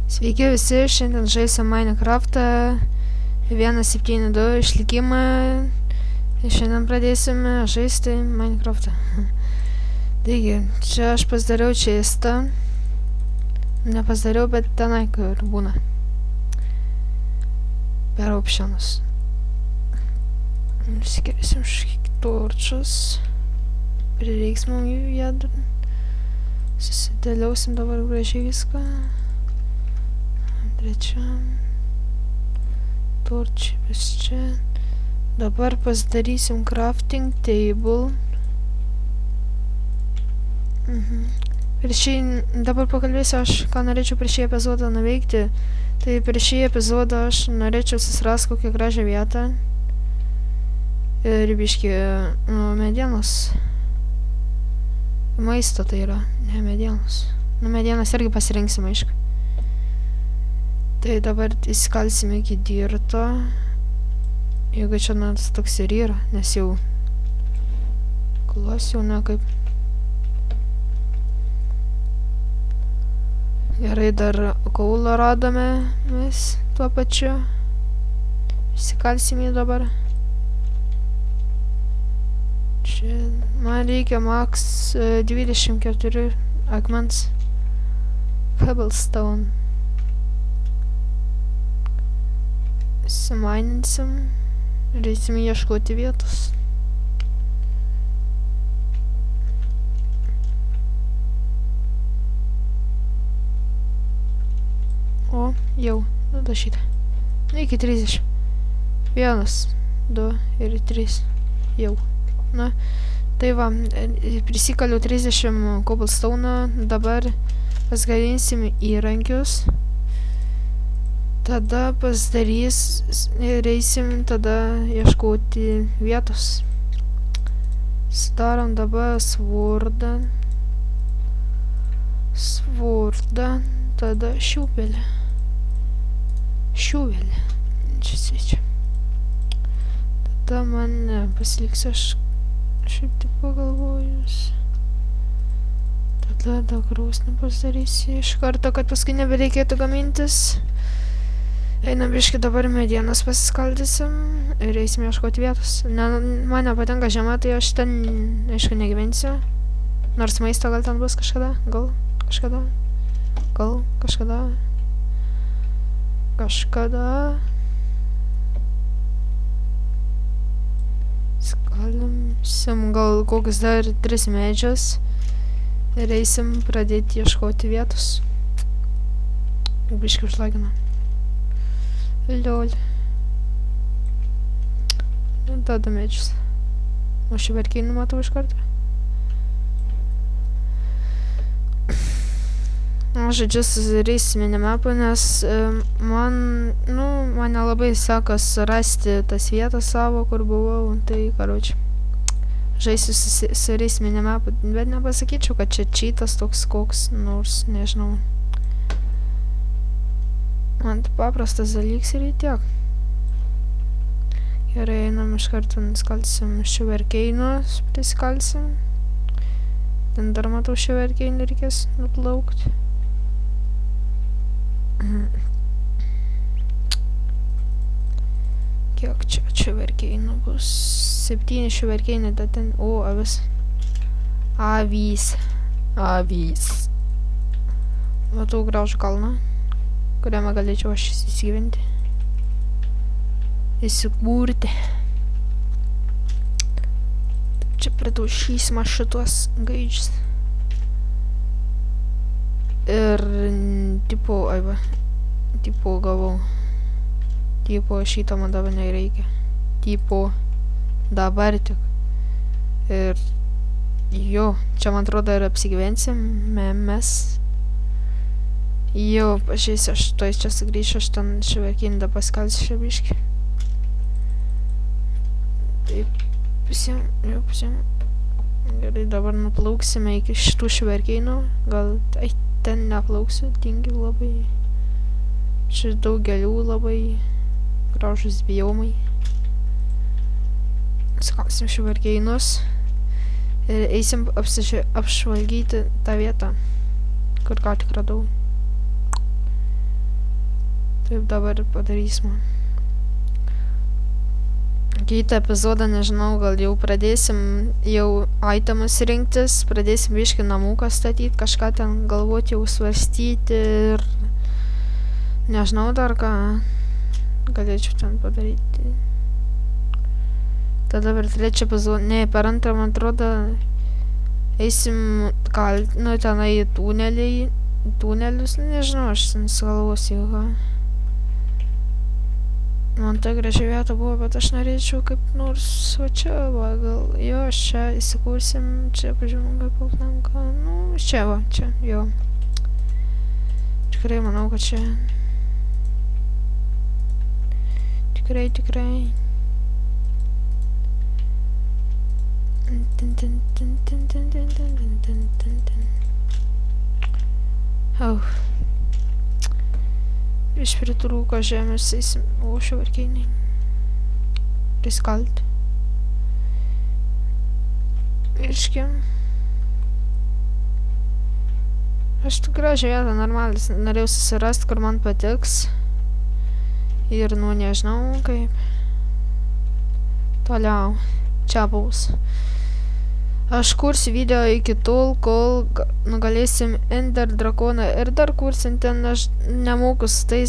Sveiki visi, šiandien žaisim Minecraftą 1.7.2 išlikimą. Šiandien pradėsime žaisti Minecraftą. Taigi, čia aš pasidariau čestą. Nepasidariau, bet tenai, kur būna. Per optionus. Nusikėsim šiek torčius. Prireiks mums jų jėdų. Susidėliausim dabar gražiai viską. Trečiam. Torčiai čia. Dabar pasidarysim crafting table. Dabar pakalbėsiu aš, ką norėčiau prieš šį epizodą nuveikti. Tai prieš šį epizodą aš norėčiau susirasti kokią gražią vietą. Ir biškį medienos. Maisto tai yra, ne medienos. Medienos irgi pasirinksim, aišku. Tai dabar įsikalsime iki dirto. Jeigu čia nors toks ir yra, nes jau klos jau nekaip. Gerai, dar kaulą radome mes tuo pačiu. Įsikalsime dabar. Čia man reikia max 24 akmens cobblestone. Įsimaininsim ir eisim ieškoti vietos. O, jau, nudašyta. Iki 30. 1, 2 ir 3. Jau. Na, tai va, prisikaliu 30 cobblestone, dabar pasigaminsim įrankius. Tada pasidarys ir eisim tada ieškoti vietos. Sudarom dabar svordą, tada šiuvelę. Čia svečia. Tada man pasiliksiu aš šiaip tik pagalvojus. Tada krūsnį pasidarysiu iš karto, kad paskui nebereikėtų gamintis. Einam biškį dabar medienos pasiskaldysim ir eisim ieškoti vietos. Man nepatinka žiema, tai aš ten, aišku, negyvensiu. Nors maisto gal ten bus kažkada, gal kažkada. Skaldysim gal kokius dar 3 medžius ir eisim pradėti ieškoti vietos. Biškį užlagina. Lol. Tada medžius. O šiverkynį matau iš karto. Žodžiu, susidarysim minimapą, nes man nelabai sekas rasti tas vietas savo, kur buvau. Tai, karoči, žaisiu susidarysim minimapą, bet nepasakyčiau, kad čia cheatas toks koks, nors nežinau. Man tai paprastas dalyks ir tiek. Gerai, einam iš karto nuskalsim šiuverkeinus, prisikalsim. Ten dar matau šiuverkeinų reikės nuplaukti. Kiek čia šiuverkeinų bus? 7 šiuverkeinai, tai ten, avis. Avys. Matau gražų kalną, kuriame galėčiau aš įsigyventi. Įsikūrti. Čia pridaušysime šitos gaidžius. Ir tipo gavau. Tipo šito man dabar nereikia. Tipo dabar tik. Ir jo, čia man atrodo ir apsigyvensim mes. Jo, pažiūrėsiu, aš tuoj čia sugrįšiu, aš ten šiuverkynį paskalsiu šiabiškį. Taip, pusėm. Gerai, dabar nuplauksime iki šitų šiuverkynų. Gal ten neplauksiu, tingi labai. Čia daug gėlių labai gražus biomai. Skalsim šiuverkynus. Ir eisim apžvalgyti tą vietą, kur ką tik radau. Taip dabar ir padarysim. Kitą epizodą, nežinau, gal jau pradėsim jau itemus rinktis, pradėsim biškį namuką statyti, kažką ten galvoti jau svarstyti ir nežinau dar ką galėčiau ten padaryti. Tada per trečią epizodą, ne, per antrą, man atrodo, eisim tenai į tunelius, nežinau, aš ten sugalvosiu ką. Man ta graži vieta buvo, bet aš norėčiau kaip nors va čia, va, gal, jo, aš čia įsikursim, čia pažiūrėjom, kaip aplanka, nu, čia va, čia, jo. Tikrai manau, kad čia. Tikrai. Iš pritrūko žemės eisim, o šiaurkiniai. Priskalt. Irškim. Aš tik gražią vietą, normalis, norėjau susirast, kur man patiks. Ir, nu, nežinau, kaip. Toliau. Čia bus. Aš kursiu video iki tol, kol nugalėsim Ender drakoną ir dar kursim ten, aš nemoku su tais